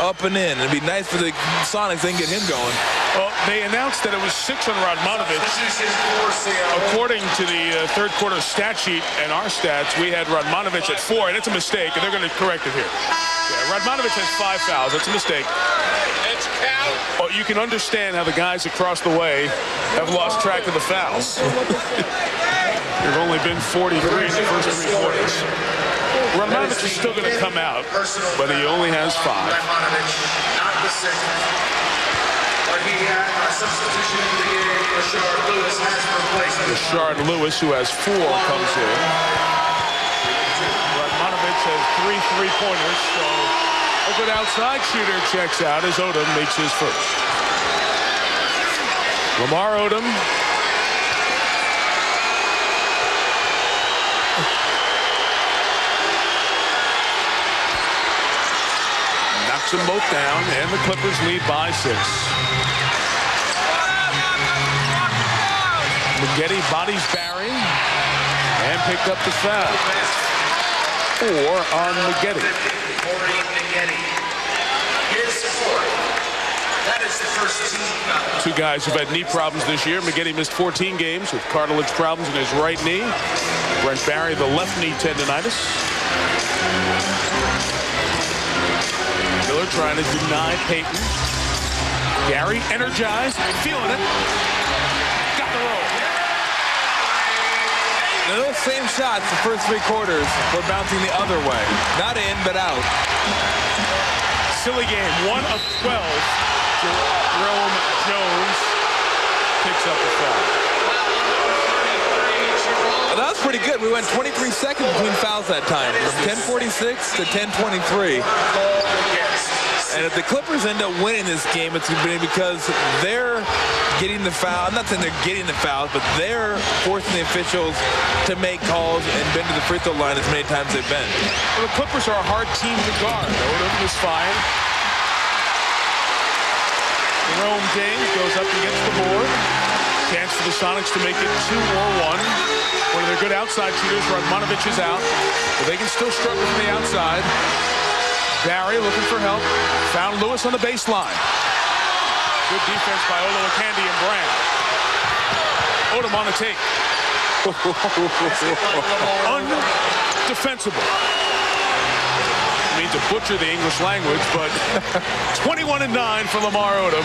up and in. It'd be nice for the Sonics they can get him going. Well, they announced that it was 6 on Radmanovic. According to the third quarter stat sheet and our stats, we had Radmanovic at 4, and it's a mistake, and they're going to correct it here. Yeah, Radmanovic has 5 fouls. That's a mistake. Well, you can understand how the guys across the way have lost track of the fouls. There've only been 43 in the first 3 quarters. Radmanovic is still going to come out, but he only has 5. Rashard Lewis, who has 4, comes in. Radmanovic has 3 3-pointers, so a good outside shooter checks out as Odom makes his first. Lamar Odom. Knocks them both down, and the Clippers lead by 6. Maggette bodies Barry and picked up the foul. 4 on Maggette. Two guys who've had knee problems this year. Maggette missed 14 games with cartilage problems in his right knee. Brent Barry, the left knee tendonitis. Miller trying to deny Payton. Gary energized, feeling it. Got the roll. Now those same shots, the first 3 quarters, were bouncing the other way. Not in, but out. Silly game, 1 of 12. Jerome Jones picks up the foul. Well, that was pretty good. We went 23 seconds between fouls that time, from 10:46 to 10:23. And if the Clippers end up winning this game, it's going to be because they're getting the foul. I'm not saying they're getting the fouls, but they're forcing the officials to make calls and been to the free throw line as many times they've been. Well, the Clippers are a hard team to guard. Odom is fine. Jerome James goes up and gets the board. Chance for the Sonics to make it 2 or 1. One of their good outside shooters, Radmanovic, is out. But they can still struggle from the outside. Barry looking for help. Found Lewis on the baseline. Good defense by Olowokandi and Brand. Odom on the take. Undefensible. I mean to butcher the English language, but 21-9 for Lamar Odom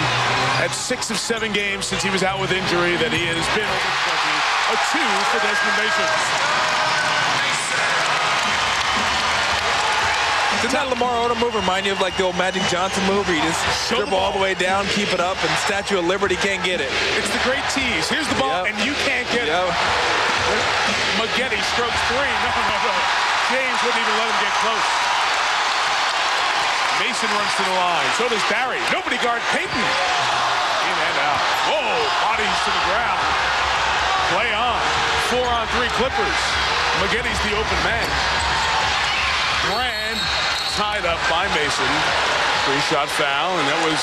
at 6 of 7 games since he was out with injury that he has been over 20. A 2 for Desmond Mason. Didn't that Lamar Odom move remind you of like the old Magic Johnson move where you just dribble all the way down, keep it up, and Statue of Liberty can't get it? It's the great tease. Here's the ball, and you can't get it. Maggette strokes 3. No. James wouldn't even let him get close. Mason runs to the line. So does Barry. Nobody guard Payton. In and out. Whoa, bodies to the ground. Play on. 4 on 3 Clippers. Maggette's the open man. Brand tied up by Mason. 3-shot foul, and that was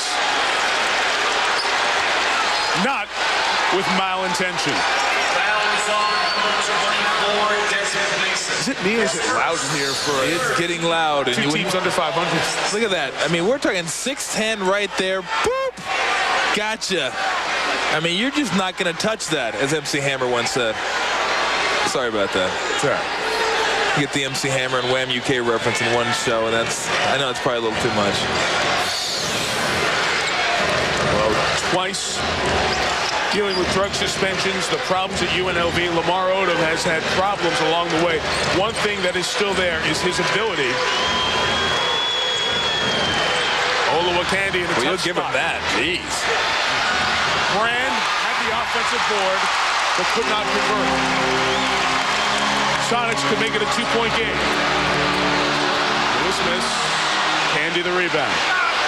not with malintention. Is it me or is it loud in here for It's getting loud. And 2 teams under 500? Look at that. I mean, we're talking 6'10" right there. Boop. Gotcha. I mean, you're just not going to touch that, as MC Hammer once said. Sorry about that. It's all right. You get the MC Hammer and Wham UK reference in one show, and I know it's probably a little too much. Well, twice dealing with drug suspensions, the problems at UNLV. Lamar Odom has had problems along the way. One thing that is still there is his ability. Olowokandi in the We'll give him that. Jeez. Brand had the offensive board, but could not convert. Sonics could make it a 2-point game. Lewis Smith, Candy the rebound.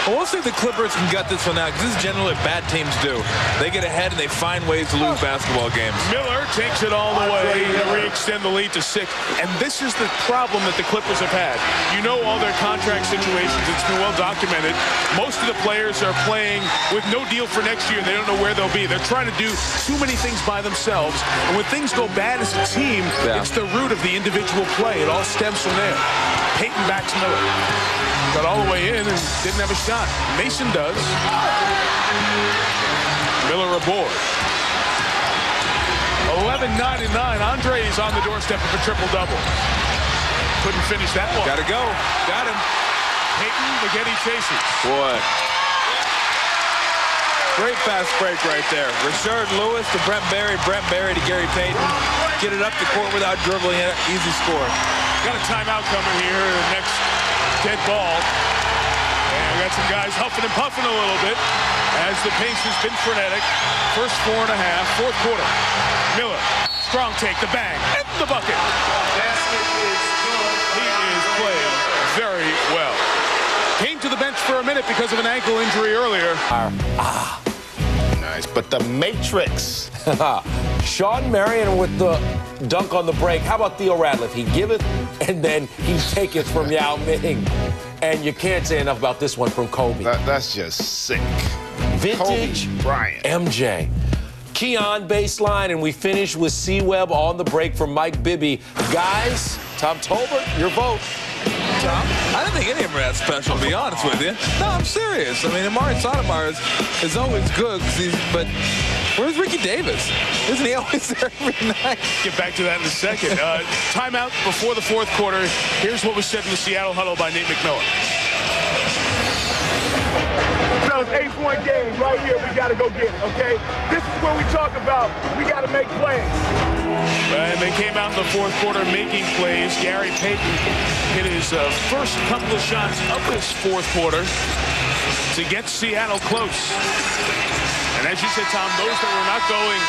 Well, we'll see if the Clippers can gut this one out, because this is generally what bad teams do. They get ahead and they find ways to lose basketball games. Miller takes it all the way to re-extend the lead to 6. And this is the problem that the Clippers have had. You know all their contract situations. It's been well documented. Most of the players are playing with no deal for next year. They don't know where they'll be. They're trying to do too many things by themselves. And when things go bad as a team, it's the root of the individual play. It all stems from there. Payton backs Miller. So got all the way in and didn't have a shot. Mason does. Miller aboard. 11:99. Andre's on the doorstep of a triple-double. Couldn't finish that one. Gotta go. Got him. Peyton, McGetty chases. Boy. Great fast break right there. Rashard Lewis to Brent Barry to Gary Payton. Get it up the court without dribbling it. Easy score. Got a timeout coming here. The next dead ball. And we got some guys huffing and puffing a little bit as the pace has been frenetic. First 4.5, fourth quarter. Miller, strong take, the bang, and the bucket. He is playing very well. Came to the bench for a minute because of an ankle injury earlier. Nice, but the Matrix. Sean Marion with the dunk on the break. How about Theo Radcliffe? He giveth, and then he taketh from Yao Ming. And you can't say enough about this one from Kobe. That's just sick. Vintage Kobe Bryant. MJ. Keon baseline, and we finish with C-Web on the break from Mike Bibby. Guys, Tom Tolbert, your vote. Tom, I don't think any of them are that special, to be honest with you. No, I'm serious. I mean, Amari Stoudemire is always good, but where's Ricky Davis? Isn't he always there every night? Get back to that in a second. Timeout before the fourth quarter. Here's what was said in the Seattle huddle by Nate McMillan. So it's 8-point game right here. We got to go get it, okay? This is where we talk about we got to make plays. And they came out in the fourth quarter making plays. Gary Payton hit his first couple of shots of this fourth quarter to get Seattle close. And as you said, Tom, those that were not going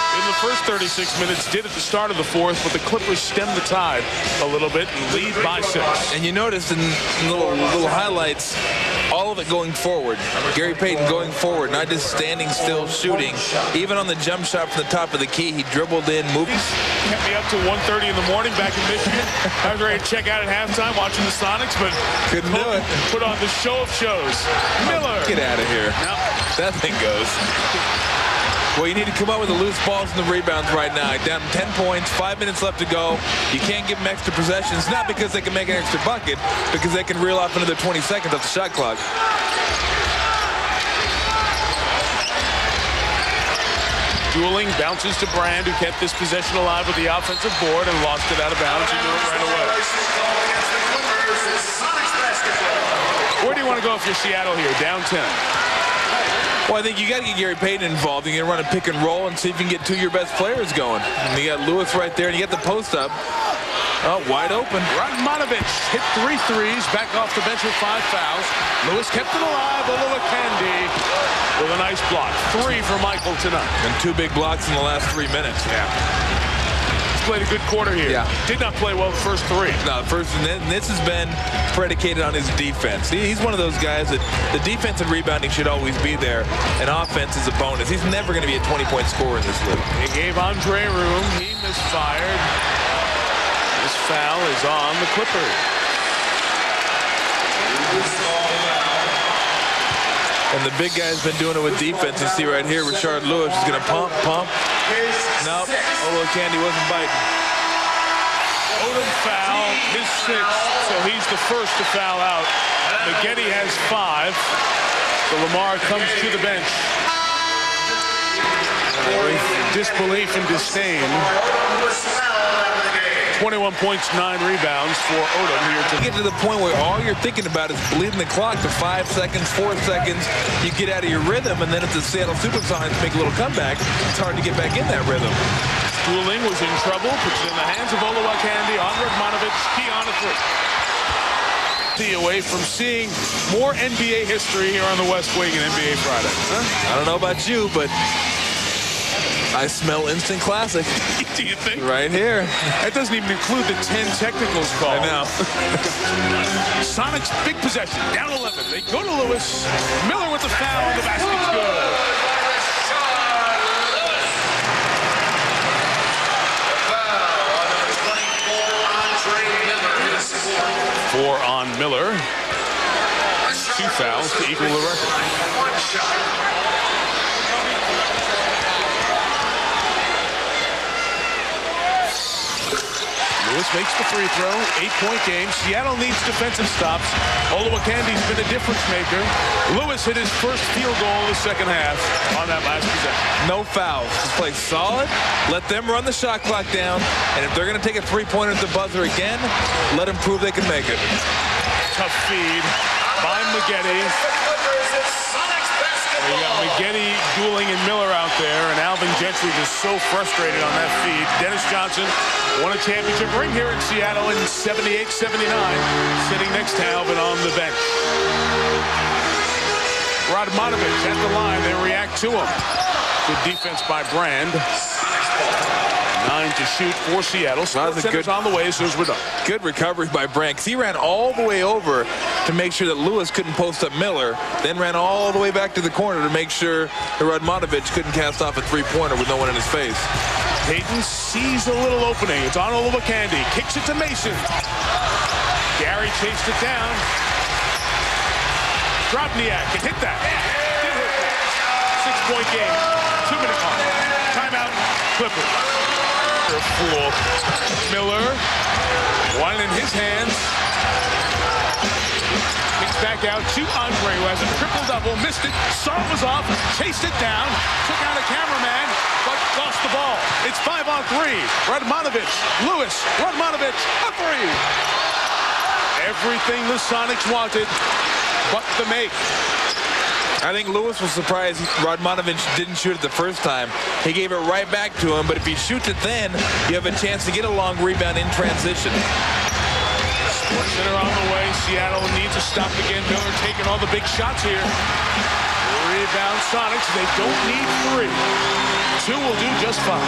in the first 36 minutes did at the start of the fourth, but the Clippers stemmed the tide a little bit and lead by 6. And you noticed in little highlights, all of it going forward. Gary Payton going forward, not just standing still shooting. Even on the jump shot from the top of the key, he dribbled in, moved. Kept me up to 1:30 in the morning back in Michigan. I was ready to check out at halftime watching the Sonics, but couldn't do it. Put on the show of shows. Miller. Get out of here. No. That thing goes. Well, you need to come up with the loose balls and the rebounds right now. Down 10 points, 5 minutes left to go. You can't give them extra possessions, not because they can make an extra bucket, because they can reel off another 20 seconds off the shot clock. Dueling bounces to Brand, who kept this possession alive with the offensive board and lost it out of bounds. He knew it right away. Where do you want to go if you're Seattle here? Down 10. Well, I think you got to get Gary Payton involved. You're going to run a pick and roll and see if you can get 2 of your best players going. And you got Lewis right there, and you got the post up. Oh, wide open. Radmanovic hit 3 threes, back off the bench with 5 fouls. Lewis kept it alive. Candy with a nice block. 3 for Michael tonight. And 2 big blocks in the last 3 minutes. Yeah. Played a good quarter here. Yeah. Did not play well the first 3. No, and this has been predicated on his defense. He's one of those guys that the defense and rebounding should always be there, and offense is a bonus. He's never going to be a 20-point scorer in this league. He gave Andre room. He misfired. This foul is on the Clippers. And the big guy's been doing it with defense. You see right here, Rashard Lewis is going to pump. Nope, Candy wasn't biting. Odom foul, his 6th, so he's the first to foul out. McGetty has 5. So Lamar comes to the bench. Disbelief and disdain. 21 points, 9 rebounds for Odom here. You get to the point where all you're thinking about is bleeding the clock to 5 seconds, 4 seconds. You get out of your rhythm, and then if the Seattle SuperSonics make a little comeback, it's hard to get back in that rhythm. Schooling was in trouble, puts it in the hands of Candy on Radmanovic. Keon a 3. Away from seeing more NBA history here on the West Wing and NBA Friday. Huh? I don't know about you, but I smell instant classic. Do you think? Right here. That doesn't even include the 10 technicals called. I know. Sonics, big possession, down 11. They go to Lewis. Miller with the foul. The basket's good. Four on Miller. 2 fouls to equal the record. Lewis makes the free throw. 8-point game. Seattle needs defensive stops. Oluwakandi's been a difference maker. Lewis hit his first field goal of the second half on that last possession. No fouls. Just play solid. Let them run the shot clock down. And if they're going to take a three-pointer at the buzzer again, let them prove they can make it. Tough feed by Maggette. You got Maggette dueling and Miller out there, and Alvin Gentry just so frustrated on that feed. Dennis Johnson won a championship ring here in Seattle in 78-79, sitting next to Alvin on the bench. Radmanovich at the line. They react to him. Good defense by Brand. 9 to shoot for Seattle. Center's on the way as soon as we're done. Good recovery by Brand, because he ran all the way over to make sure that Lewis couldn't post up Miller, then ran all the way back to the corner to make sure that Radmanovich couldn't cast off a three-pointer with no one in his face. Payton sees a little opening. It's on Oluwakandi. Kicks it to Mason. Gary chased it down. Drobniak can hit that. 6-point game. 2-minute mark. Timeout. Clippers. Fool. Miller, one in his hands. Kicks back out to Andre, who has a triple-double. Missed it. Saw it was off. Chased it down. Took out a cameraman, but lost the ball. It's 5-on-3. Radmanovich. Lewis. Radmanovich. A three. Everything the Sonics wanted, but the make. I think Lewis was surprised Radmanovich didn't shoot it the first time. He gave it right back to him, but if he shoots it then, you have a chance to get a long rebound in transition. Sports Center on the way. Seattle needs to stop again. Miller taking all the big shots here. Rebound Sonics. They don't need 3. 2 will do just fine.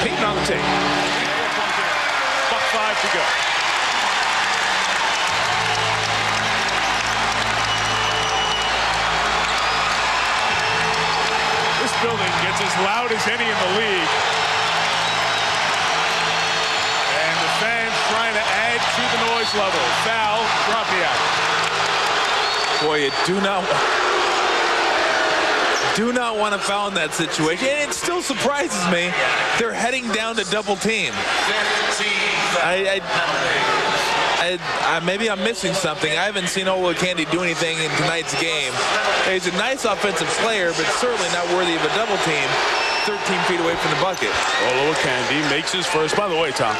Payton on the tape. Buck 5 to go. Building gets as loud as any in the league. And the fans trying to add to the noise level. Foul, Drobniak. Boy, you do not want to foul in that situation. And it still surprises me. They're heading down to double team. Maybe I'm missing something. I haven't seen Oluwakandi do anything in tonight's game. He's a nice offensive player, but certainly not worthy of a double team. 13 feet away from the bucket. Oluwakandi makes his first. By the way, Tom,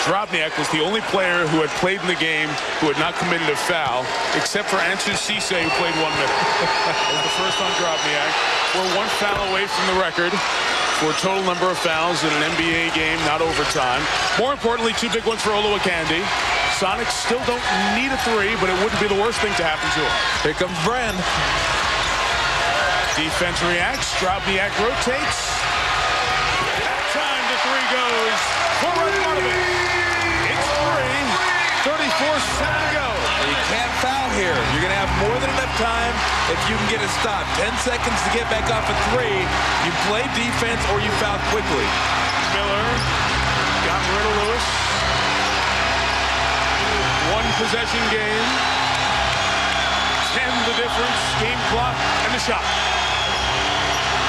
Drobniak was the only player who had played in the game who had not committed a foul, except for Ansu Cisse, who played 1 minute. That was the first on Drobniak. We're 1 foul away from the record for a total number of fouls in an NBA game, not overtime. More importantly, 2 big ones for Oluwakandi. Sonics still don't need a 3, but it wouldn't be the worst thing to happen to him. Here comes Brand. Defense reacts. Drobniak rotates. Time to 3 goes for Radmanovich. It's 3. 34 seconds to go. You can't foul here. You're going to have more than enough time if you can get a stop. 10 seconds to get back off a 3. You play defense or you foul quickly. Miller got rid of Lewis. 1 possession game. 10 the difference. Game clock and the shot.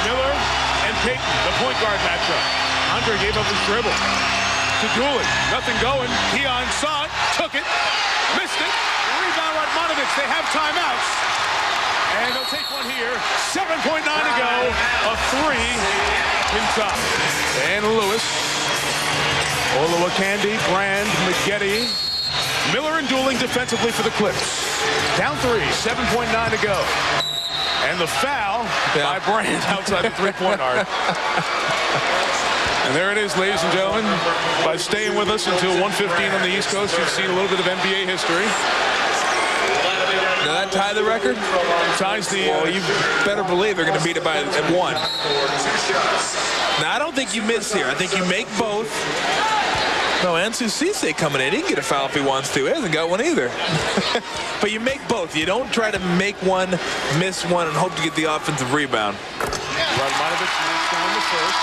Miller and Payton, the point guard matchup. Andre gave up his dribble to Dooley. Nothing going. Keon saw it, took it, missed it. Rebound Radmanovich. They have timeouts. And they'll take one here. 7.9 to go. A 3 in top. And Lewis. Oluwakandi, Brand, Maggette. Miller and dueling defensively for the Clips. Down 3, 7.9 to go. And the foul by Brand outside the 3-point arc. And there it is, ladies and gentlemen. By staying with us until 1:15 on the East Coast, you've seen a little bit of NBA history. Does that tie the record? Ties the... Well, you better believe they're going to beat it by 1. Now, I don't think you miss here. I think you make both. No, Ansu Cisse coming in. He can get a foul if he wants to. He hasn't got one either. But you make both. You don't try to make one, miss one, and hope to get the offensive rebound. Radmanovich moves down the first.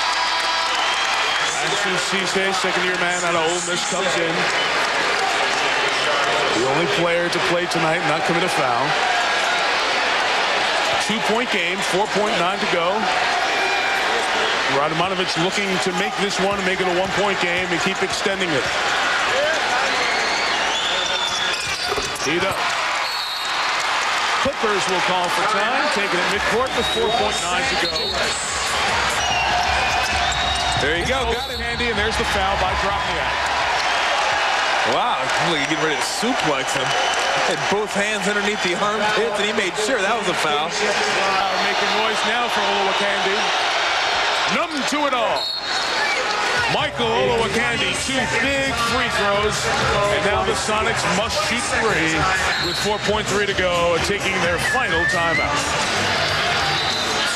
Ansu Cisse, second-year man out of Ole Miss, comes in. The only player to play tonight not commit a foul. 2-point game, 4.9 to go. Radmanovic looking to make this one, make it a one-point game, and keep extending it. He does. Clippers will call for time, taking it midcourt with 4.9 to go. There you go. Got it, Andy, and there's the foul by Dropniak. Wow, look, he's getting ready to suplex him. Had both hands underneath the armpits, and he made sure that was a foul. Making noise now for Olowokandi. Numb to it all. Michael Olowokandi, 2 big free throws, and now the Sonics must shoot 3 with 4.3 to go, taking their final timeout.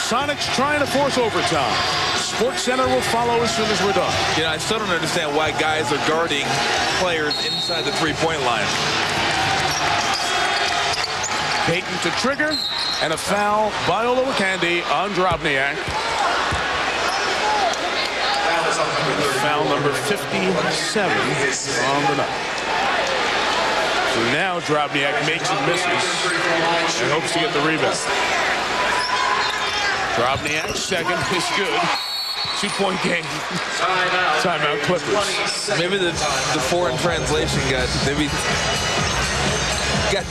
Sonics trying to force overtime. Sports Center will follow as soon as we're done. You know, I still don't understand why guys are guarding players inside the three-point line. Payton to trigger, and a foul by Olowokandi on Drobniak. Foul number 57 on the night. So now Drobniak makes and misses and hopes to get the rebound. Drobniak second is good. 2-point game. Timeout Clippers. Maybe the foreign translation got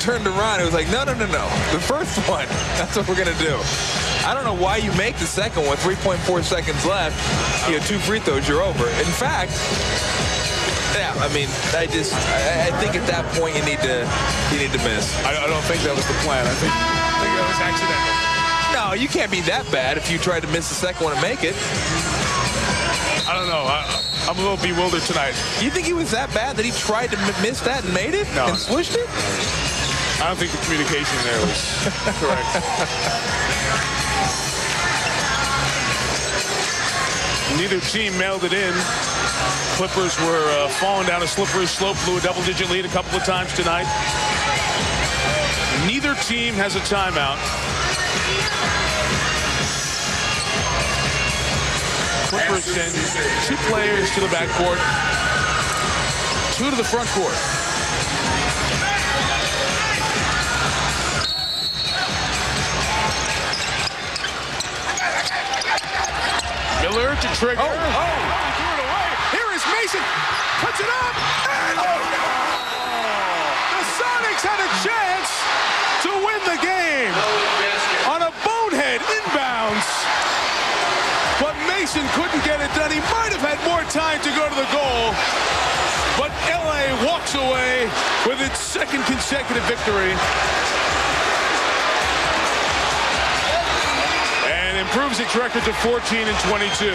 turned around. It was like, no. The first one, that's what we're going to do. I don't know why you make the second one. 3.4 seconds left. You have 2 free throws, you're over. In fact, yeah, I mean, I think at that point you need to miss. I don't think that was the plan. I think that was accidental. No, you can't be that bad if you tried to miss the second one and make it. I don't know. I'm a little bewildered tonight. You think he was that bad that he tried to miss that and made it? No. And swished it? I don't think the communication there was correct. Neither team mailed it in. Clippers were falling down a slippery slope, blew a double-digit lead a couple of times tonight. Neither team has a timeout. Clippers send 2 players to the backcourt, 2 to the front court. Miller to trigger. Threw it away. Here is Mason. Puts it up. And the Sonics had a chance to win the game on a bonehead inbounds. But Mason couldn't get it done. He might have had more time to go to the goal. But LA walks away with its 2nd consecutive victory. And improves its record to 14-22.